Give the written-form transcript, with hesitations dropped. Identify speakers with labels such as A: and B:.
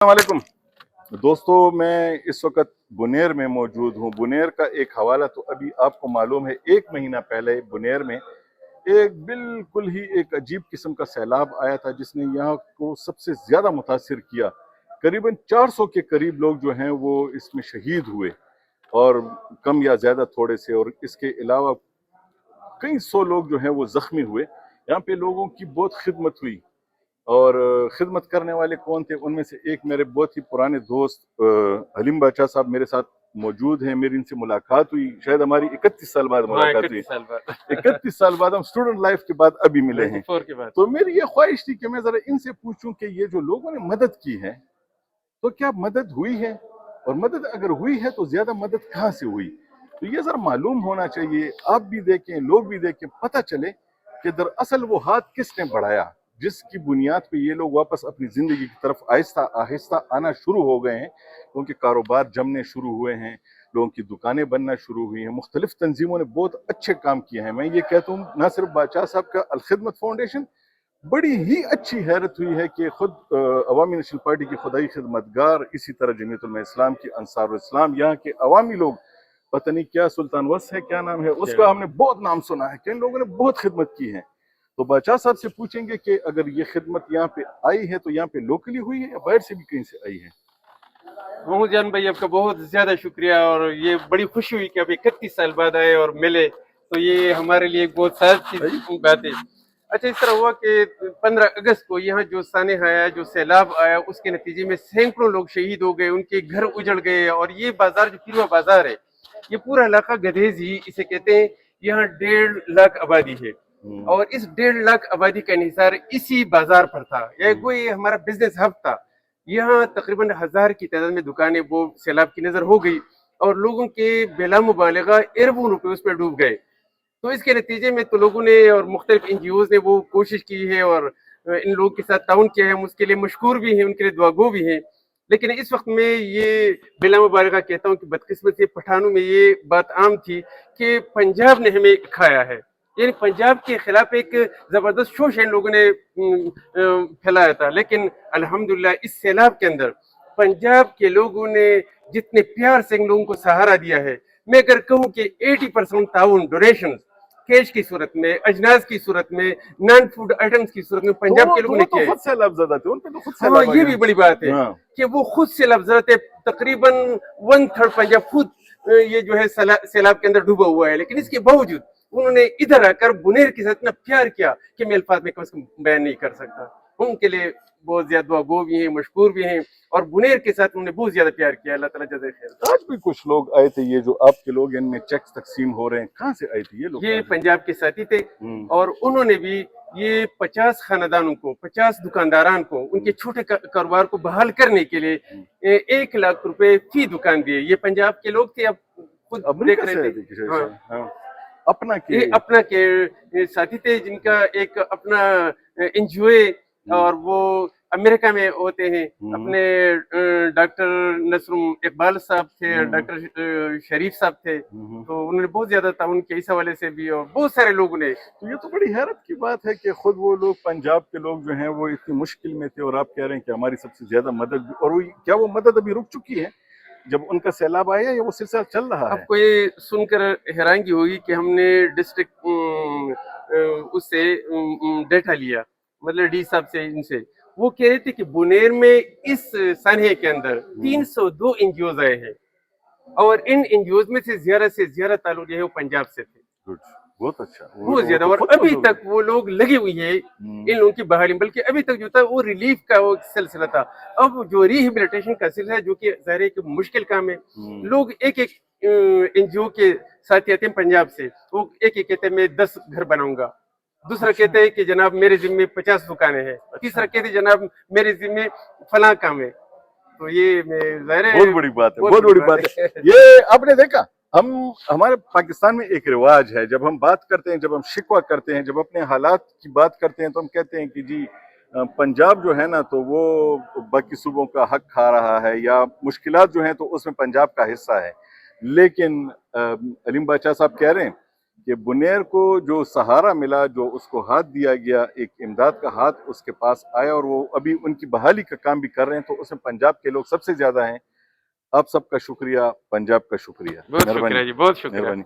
A: अस्सलाम वालेकुम दोस्तों, मैं इस वक्त बुनेर में मौजूद हूँ। बुनेर का एक हवाला तो अभी आपको मालूम है, 1 महीना पहले बुनेर में एक बिल्कुल ही एक अजीब किस्म का सैलाब आया था जिसने यहाँ को सबसे ज़्यादा मुतासिर किया। करीबन 400 के करीब लोग जो हैं वो इसमें शहीद हुए और कम या ज़्यादा थोड़े से, और इसके अलावा कई सौ लोग जो हैं वो ज़ख्मी हुए। यहाँ पे लोगों की बहुत खिदमत हुई, और खिदमत करने वाले कौन थे, उनमें से एक मेरे बहुत ही पुराने दोस्त हलीम बादशाह साहब मेरे साथ मौजूद हैं। मेरी इनसे मुलाकात हुई, शायद हमारी 31 साल बाद मुलाकात हुई।
B: 31 साल बाद
A: 31 साल बाद हम स्टूडेंट लाइफ के बाद अभी मिले हैं।
B: 94 के बाद।
A: तो मेरी ये ख्वाहिश थी कि मैं जरा इनसे पूछूं कि ये जो लोगों ने मदद की है, तो क्या मदद हुई है, और मदद अगर हुई है तो ज्यादा मदद कहाँ से हुई। तो ये जरा मालूम होना चाहिए, आप भी देखें, लोग भी देखें, पता चले कि दरअसल वो हाथ किसने बढ़ाया जिसकी बुनियाद पे ये लोग वापस अपनी जिंदगी की तरफ आहिस्ता आहिस्ता आना शुरू हो गए हैं। क्योंकि कारोबार जमने शुरू हुए हैं, लोगों की दुकानें बनना शुरू हुई हैं, मुख्तलिफ तंजीमों ने बहुत अच्छे काम किए हैं। मैं ये कहता हूँ, ना सिर्फ बादशाह साहब का अलखिदमत फाउंडेशन, बड़ी ही अच्छी हैरत हुई है कि खुद अवामी नेशनल पार्टी की खुदाई खिदमतगार, इसी तरह जमीयतुल इस्लाम की अंसारुल इस्लाम, यहाँ के अवामी लोग, पता नहीं क्या सुल्तान वस है, क्या नाम है उसका, हमने बहुत नाम सुना है कि इन लोगों ने बहुत खिदमत की है। तो बादशाह साहब से पूछेंगे कि अगर ये खिदमत यहाँ पे आई है तो यहाँ पे लोकली हुई है या बाहर से भी कहीं से आई है।
B: मोहम्मद जान भाई, आपका बहुत ज्यादा शुक्रिया, और ये बड़ी खुशी हुई कि आप 31 साल बाद आए और मिले, तो ये हमारे लिए एक बहुत सारी चीज बात है। अच्छा, इस तरह हुआ कि 15 अगस्त को यहाँ जो सानेह आया, जो सैलाब आया, उसके नतीजे में सैकड़ों लोग शहीद हो गए, उनके घर उजड़ गए। और ये बाजार जो पीरवा बाजार है, ये पूरा इलाका गधेज ही इसे कहते हैं। यहाँ 1.5 लाख आबादी है, और इस 1.5 लाख आबादी का इंहिसार इसी बाजार पर था। यह कोई हमारा बिजनेस हब था। यहाँ तकरीबन 1000 की तादाद में दुकानें वो सैलाब की नजर हो गई, और लोगों के बिला मुबालगा अरबों रुपए उस पर डूब गए। तो इसके नतीजे में तो लोगों ने और मुख्तलिफ एनजीओज ने वो कोशिश की है, और इन लोगों के साथ ताउन किया है। हम उसके लिए मशकूर भी हैं, उनके लिए दुआगो भी हैं। लेकिन इस वक्त में ये बिला मुबालगा कहता हूँ कि बदकिस्मती पठानों में ये बात आम थी कि पंजाब ने हमें खाया है। यानी पंजाब के खिलाफ एक जबरदस्त शोष इन लोगों ने फैलाया था। लेकिन अल्हम्दुलिल्लाह इस सैलाब के अंदर पंजाब के लोगों ने जितने प्यार से इन लोगों को सहारा दिया है, मैं अगर कहूँ कि 80% ताउन डोनेशन कैश की सूरत में, अजनास की सूरत में, नॉन फूड आइटम्स की सूरत में पंजाब के लोगों ने किया है।
A: खुद सैलाब ज़दा थे, उन पे तो खुद
B: हाँ,
A: सैलाब आ
B: ये
A: गया।
B: भी बड़ी बात है कि वो खुद से लफ्जरत तकरीबन 1/3 पंजाब खुद ये जो है सैलाब के अंदर डूबा हुआ है। लेकिन इसके बावजूद उन्होंने इधर आकर बुनेर के साथ इतना प्यार किया कि मैं अल्फाज में कम से कम बयान नहीं कर सकता। उनके लिए बहुत ज्यादा दुआगो भी हैं, मशकूर भी हैं, और बुनेर के साथ उन्होंने बहुत ज्यादा प्यार किया। अल्लाह ताला जज़ाए खैर।
A: आज भी कुछ लोग आए थे, ये जो आपके लोग, इनमें चेक्स तकसीम हो रहे हैं, कहाँ से आए थे ये लोग?
B: ये पंजाब के साथी थे, और उन्होंने भी ये 50 खानदानों को, 50 दुकानदारान को, उनके छोटे कारोबार को बहाल करने के लिए 1 लाख रुपए फी दुकान दिए। ये पंजाब के लोग थे, अब खुद देख रहे थे। हाँ,
A: अपना
B: ये
A: के
B: अपना के साथी थे, जिनका एक अपना एनजीओ है, और वो अमेरिका में होते हैं। अपने डॉक्टर नसरुम इकबाल साहब थे, डॉक्टर शरीफ साहब थे, तो उन्होंने बहुत ज्यादा ताउन किया इस हवाले से भी, और बहुत सारे लोगों ने।
A: तो ये तो बड़ी हैरत की बात है कि खुद वो लोग, पंजाब के लोग जो हैं, वो इतनी मुश्किल में थे, और आप कह रहे हैं कि हमारी सबसे ज्यादा मदद, और वो क्या वो मदद अभी रुक चुकी है जब उनका सैलाब आया, या वो सिलसिला चल रहा है?
B: आपको ये सुनकर हैरानगी होगी कि हमने डिस्ट्रिक्ट उससे डेटा लिया, मतलब डी साहब से, इनसे। वो कह रहे थे कि बुनेर में इस सानहे के अंदर 302 एनजीओज आए हैं, और इन एनजीओज में से ज्यादा ताल्लुक जो है वो पंजाब से थे।
A: गुड, बहुत अच्छा,
B: बहुत ज्यादा। और अभी तक वो लोग लगे हुए हैं इन लोगों की बहाली, बल्कि अभी तक जो था वो रिलीफ का वो सिलसिला था। अब जो रिहेबिलिटेशन का सिलसिला है, जो कि ज़ाहिर है कि मुश्किल काम है। लोग एक एक एनजीओ के साथ आते हैं पंजाब से, वो एक एक कहते हैं मैं 10 घर बनाऊंगा, दूसरा कहते हैं कि जनाब मेरे जिम्मे 50 दुकानें हैं, तीसरा कहते हैं जनाब मेरे जिम्मे फलां काम है। तो ये ज़ाहिर है
A: बहुत बड़ी बात है, बहुत बड़ी बात है। ये आपने देखा, हमारे पाकिस्तान में एक रिवाज है, जब हम बात करते हैं, जब हम शिकवा करते हैं, जब अपने हालात की बात करते हैं, तो हम कहते हैं कि जी पंजाब जो है ना, तो वो बाकी सूबों का हक खा रहा है, या मुश्किलात जो हैं तो उसमें पंजाब का हिस्सा है। लेकिन अलीम बादशाह साहब कह रहे हैं کہ بنیر کو جو سہارا ملا، جو اس کو ہاتھ دیا گیا، ایک امداد کا ہاتھ اس کے پاس آیا، اور وہ ابھی ان کی بحالی کا کام بھی کر رہے ہیں، تو اس میں پنجاب کے لوگ سب سے زیادہ ہیں۔ آپ سب کا شکریہ، پنجاب کا شکریہ،
B: بہت
A: مہربانی
B: شکریہ جی، بہت شکریہ۔
A: مہربانی۔